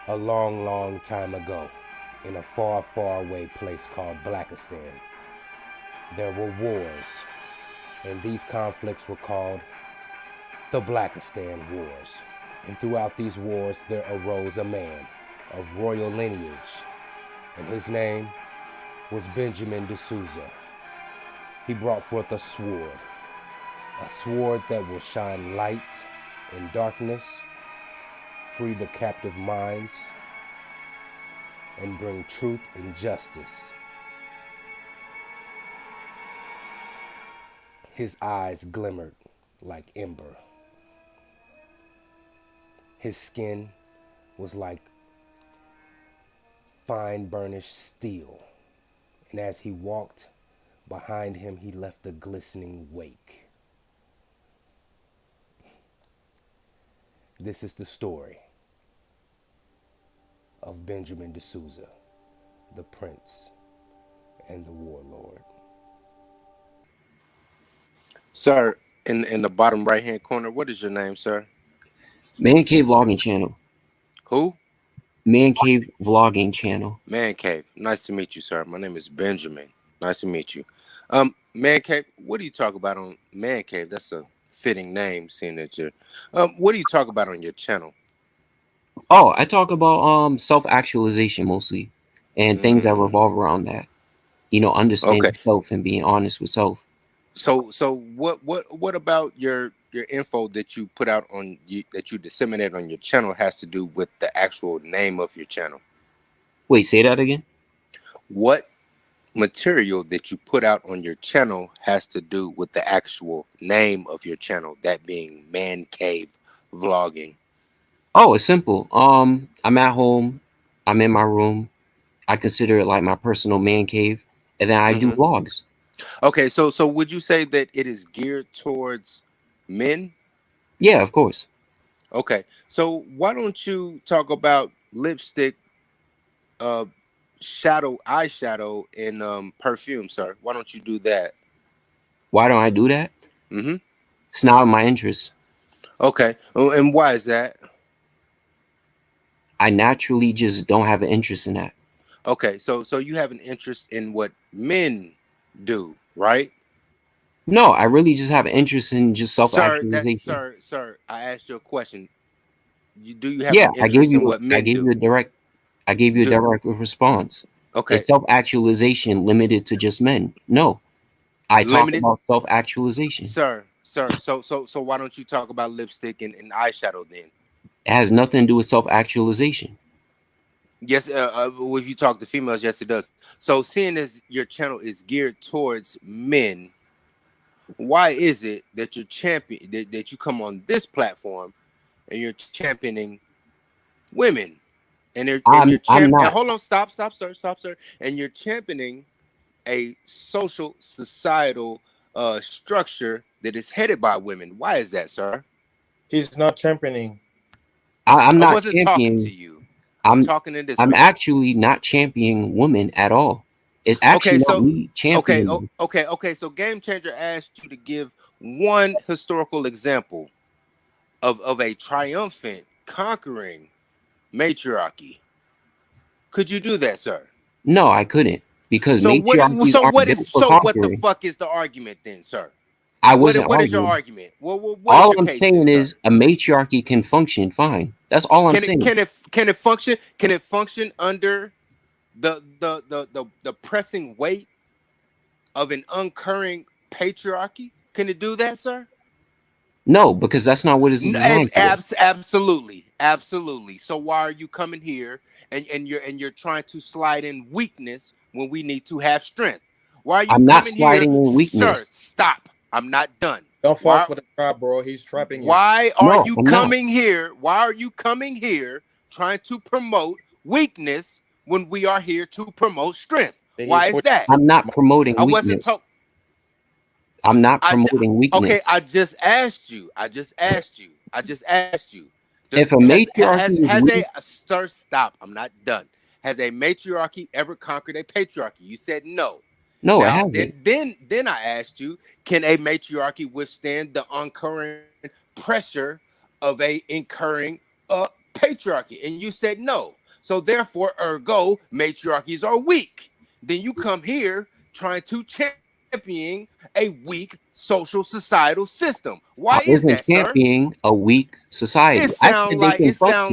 A long, long time ago, in a far, far away place called Blackistan, there were wars, and these conflicts were called the Blackistan Wars. And throughout these wars, there arose a man of royal lineage, and his name was BenjaminDeSouza. He brought forth a sword that will shine light in darkness, free the captive minds, and bring truth and justice. His eyes glimmered like ember. His skin was like fine burnished steel, and as he walked behind him, he left a glistening wake. This is the story of BenjaminDeSouza, the prince and the warlord. Sir, in the bottom right hand corner, what is your name, sir? Man Cave Vlogging Channel. Who? Man Cave Vlogging Channel. Man Cave. Nice to meet you, sir. My name is Benjamin. Nice to meet you. Man Cave, what do you talk about on Man Cave? That's a fitting name, seeing that you're what do you talk about on your channel? Oh, I talk about self-actualization mostly and things that revolve around that. You know, understanding self and being honest with self. So what about your info that you put out on that you disseminate on your channel has to do with the actual name of your channel? Wait, say that again. What material that you put out on your channel has to do with the actual name of your channel, that being Man Cave Vlogging? Oh, it's simple. I'm at home. I'm in my room. I consider it like my personal man cave, and then I do vlogs. Okay, so would you say that it is geared towards men? Yeah, of course. Okay, so why don't you talk about lipstick, eyeshadow, and perfume, sir? Why don't you do that? Why don't I do that? It's not my interest. Okay, and why is that? I naturally just don't have an interest in that. Okay, so you have an interest in what men do, right? No, I really just have an interest in just self-actualization. Sir, I asked you a question. Do you have Yeah, an interest in what I men gave do? you a direct response. Okay, Is self-actualization limited to just men? No. I talk limited, about self-actualization. sir. So why don't you talk about lipstick and eyeshadow then? It has nothing to do with self-actualization. Yes, if you talk to females, yes, it does. So, seeing as your channel is geared towards men, why is it that you're that you come on this platform and you're championing women, and you're I'm not. hold on, stop, sir, and you're championing a social societal structure that is headed by women? Why is that, sir? He's not championing. I'm I not wasn't talking to championing. you. I'm talking to this I'm man. actually not championing women at all. It's actually not me championing. Okay. So Game Changer asked you to give one historical example of a triumphant, conquering matriarchy. Could you do that, sir? No, I couldn't, because So matriarchies aren't built for what the conquering. fuck is the argument then, sir? I wasn't What is your arguing. argument? Well, what is All your I'm case then, saying sir? is a matriarchy can function fine. That's all I'm saying. Can it function? Can it function under the pressing weight of an uncurring patriarchy? Can it do that, sir? No, because that's not what it's designed for. Absolutely. So why are you coming here and you're trying to slide in weakness when we need to have strength? Why are you I'm not coming here, sliding in weakness. sir? Stop. I'm not done. Don't fall for the trap, bro. He's trapping you. Why are No, you I'm coming here? Why are you coming here trying to promote weakness when we are here to promote strength? Why is that? I'm not promoting I weakness. wasn't talking. I'm not promoting weakness. Okay, I just asked you. If a matriarchy is weak, Sir, stop. I'm not done. Has a matriarchy ever conquered a patriarchy? You said no. No, now, it hasn't. Then I asked you, can a matriarchy withstand the incurring pressure of a incurring patriarchy, and you said no. So therefore, ergo, matriarchies are weak. Then you come here trying to champion a weak social societal system. Why is that, sir? Championing a weak society. It sound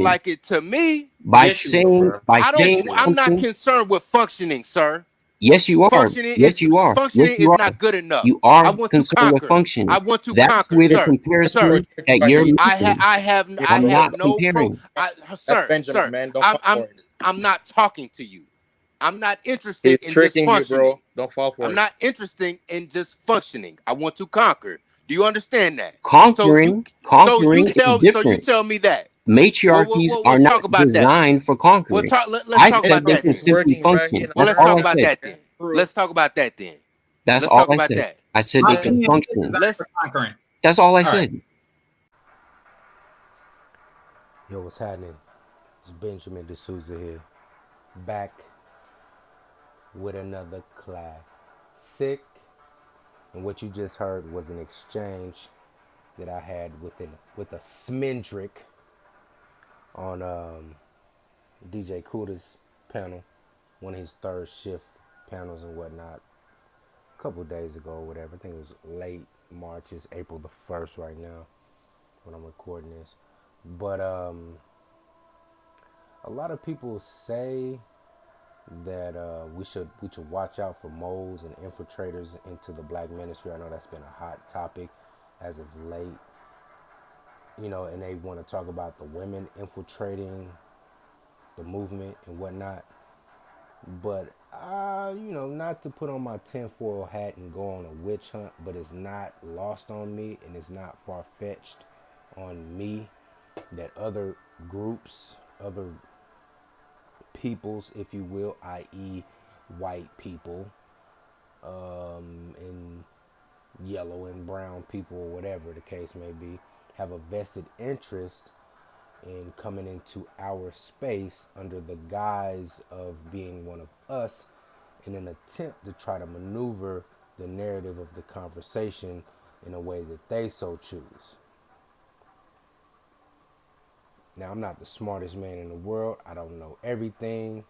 like it to me. By saying I'm not concerned with functioning, sir. Yes, you are. Functioning is not good enough. You are I want to concerned with conquer. functioning. I want to That's conquer, where the sir. comparison Sir, that you're making. I have no comparing. I'm not talking to you. I'm not interested He's in just tricking functioning. you, bro. Don't fall for it. I'm not interested in just functioning. I want to conquer. Do you understand that? Conquering is different. So you tell me that. Matriarchies are not designed for conquering. Let's talk about that then. Simply function. Well, let's talk about that then. Let's talk about that then. That's all I said. I said they can function. That's all I said. Yo, what's happening? It's BenjaminDeSouza here, back with another classic. And what you just heard was an exchange that I had with a Smendrick on DJ Kuda's panel, one of his third shift panels and whatnot, a couple of days ago or whatever. I think it was late March. It's April the 1st right now when I'm recording this. But a lot of people say that we should watch out for moles and infiltrators into the black ministry. I know that's been a hot topic as of late. You know, and they want to talk about the women infiltrating the movement and whatnot. But, you know, not to put on my tinfoil hat and go on a witch hunt, but it's not lost on me and it's not far-fetched on me that other groups, other peoples, if you will, i.e. white people, and yellow and brown people, or whatever the case may be, have a vested interest in coming into our space under the guise of being one of us in an attempt to try to maneuver the narrative of the conversation in a way that they so choose. Now, I'm not the smartest man in the world. I don't know everything,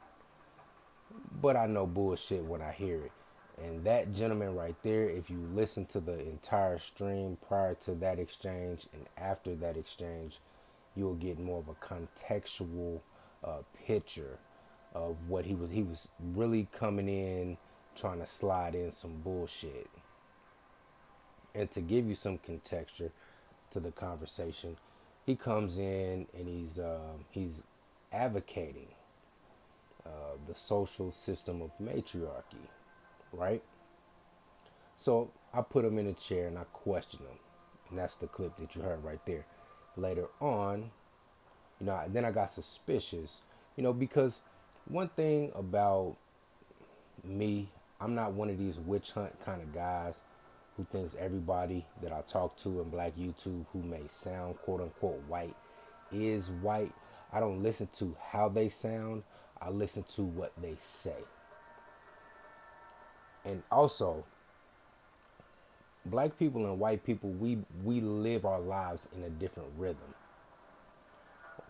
but I know bullshit when I hear it. And that gentleman right there, if you listen to the entire stream prior to that exchange and after that exchange, you'll get more of a contextual picture of what he was really coming in trying to slide in some bullshit. And to give you some contexture to the conversation, he comes in and he's advocating the social system of matriarchy, right? So I put him in a chair and I question him, and that's the clip that you heard right there. Later on, you know, then I got suspicious, you know, because one thing about me, I'm not one of these witch hunt kind of guys who thinks everybody that I talk to in Black YouTube who may sound quote unquote white is white. I don't listen to how they sound. I listen to what they say. And also, black people and white people, we live our lives in a different rhythm.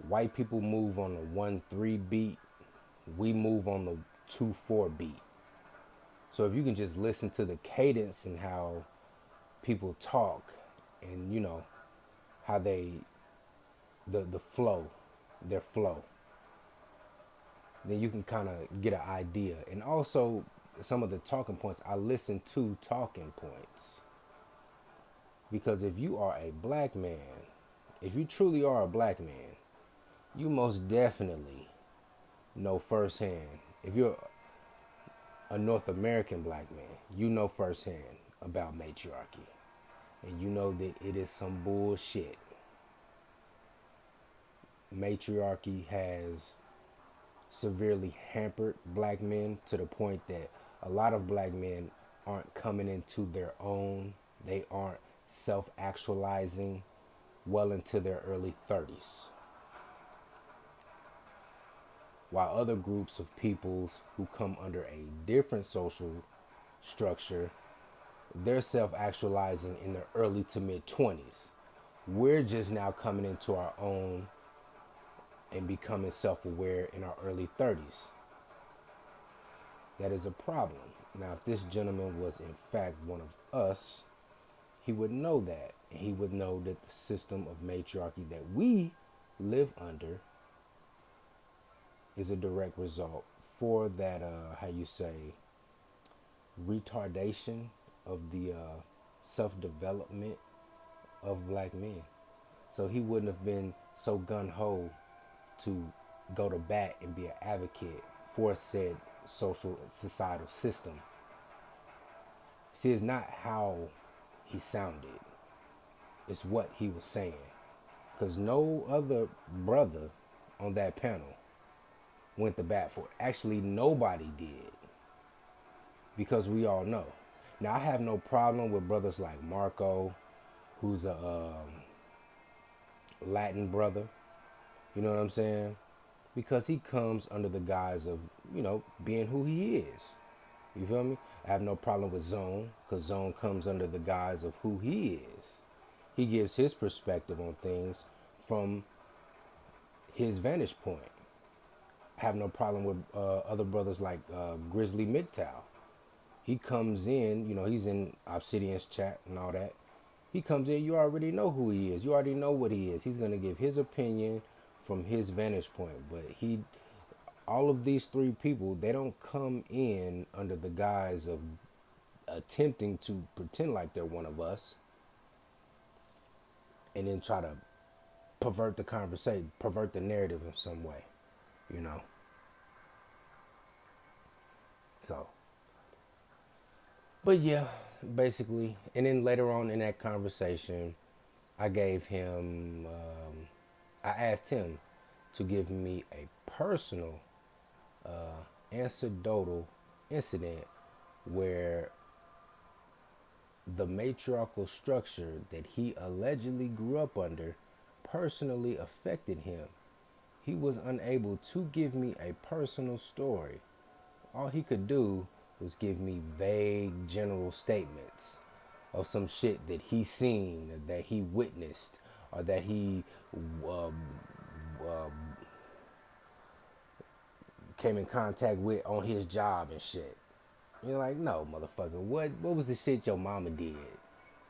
White people move on the 1-3 beat. We move on the 2-4 beat. So if you can just listen to the cadence and how people talk and, you know, how they, the flow, their flow, then you can kind of get an idea. And also some of the talking points, I listen to talking points. Because if you are a black man, if you truly are a black man, you most definitely know firsthand. If you're a North American black man, you know firsthand about matriarchy. And you know that it is some bullshit. Matriarchy has severely hampered black men to the point that a lot of black men aren't coming into their own. They aren't self-actualizing well into their early 30s. While other groups of peoples who come under a different social structure, they're self-actualizing in their early to mid 20s. We're just now coming into our own and becoming self-aware in our early 30s. That is a problem. Now, if this gentleman was in fact one of us, he would know that. And he would know that the system of matriarchy that we live under is a direct result for that, how you say, retardation of the self-development of black men. So he wouldn't have been so gun-ho to go to bat and be an advocate for said social and societal system. See, it's not how he sounded, it's what he was saying. Because no other brother on that panel went to bat for it. Actually, nobody did. Because we all know. Now, I have no problem with brothers like Marco, who's a Latin brother. You know what I'm saying? Because he comes under the guise of, being who he is. You feel me? I have no problem with Zone, because Zone comes under the guise of who he is. He gives his perspective on things from his vantage point. I have no problem with other brothers like Grizzly MGTOW. He comes in, he's in Obsidian's chat and all that. He comes in, you already know who he is. You already know what he is. He's going to give his opinion from his vantage point. But all of these three people, they don't come in under the guise of attempting to pretend like they're one of us and then try to pervert the conversation, pervert the narrative in some way, So, but yeah, basically. And then later on in that conversation, I gave him, I asked him to give me a personal anecdotal incident where the matriarchal structure that he allegedly grew up under personally affected him. He was unable to give me a personal story. All he could do was give me vague general statements of some shit that he seen, that he witnessed, or that he came in contact with on his job and shit. You're like, no, motherfucker, what was the shit your mama did?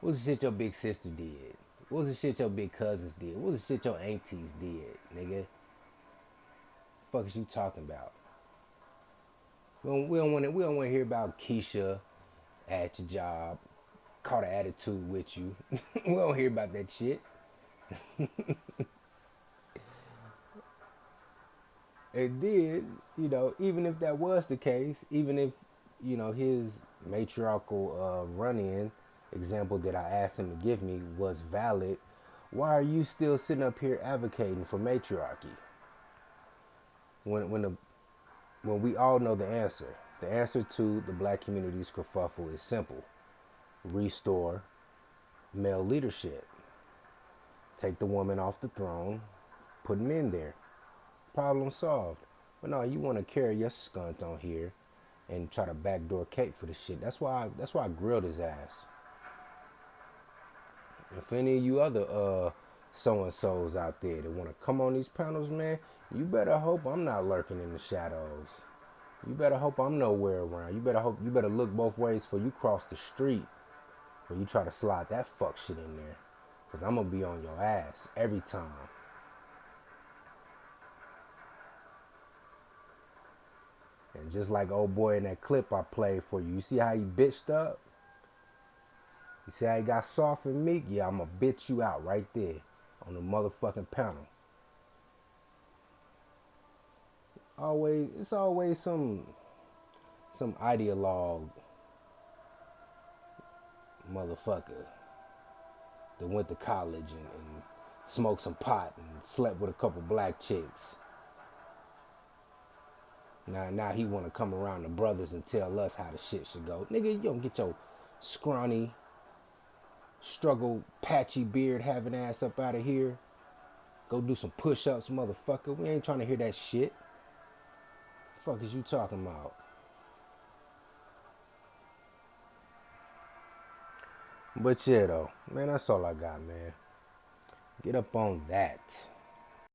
What was the shit your big sister did? What was the shit your big cousins did? What was the shit your aunties did, nigga? The fuck is you talking about? We don't want to hear about Keisha at your job, caught an attitude with you. We don't hear about that shit. And then, even if that was the case, even if, his matriarchal run-in example that I asked him to give me was valid, why are you still sitting up here advocating for matriarchy? When we all know the answer. The answer to the black community's kerfuffle is simple. Restore male leadership. Take the woman off the throne, put men there. Problem solved. But no, you want to carry your skunt on here and try to backdoor Kate for the shit. That's why I grilled his ass. If any of you other so-and-sos out there that want to come on these panels, man, you better hope I'm not lurking in the shadows. You better hope I'm nowhere around. You better look both ways before you cross the street, or you try to slide that fuck shit in there. Because I'm going to be on your ass every time. And just like old boy in that clip I played for you, you see how he bitched up? You see how he got soft and meek? Yeah, I'm going to bitch you out right there on the motherfucking panel. It's always some ideologue motherfucker that went to college and smoked some pot and slept with a couple black chicks. Now he want to come around the brothers and tell us how the shit should go. Nigga, you don't get your scrawny, struggle, patchy beard having ass up out of here. Go do some push-ups, motherfucker. We ain't trying to hear that shit. The fuck is you talking about? But yeah, though, man, that's all I got, man. Get up on that.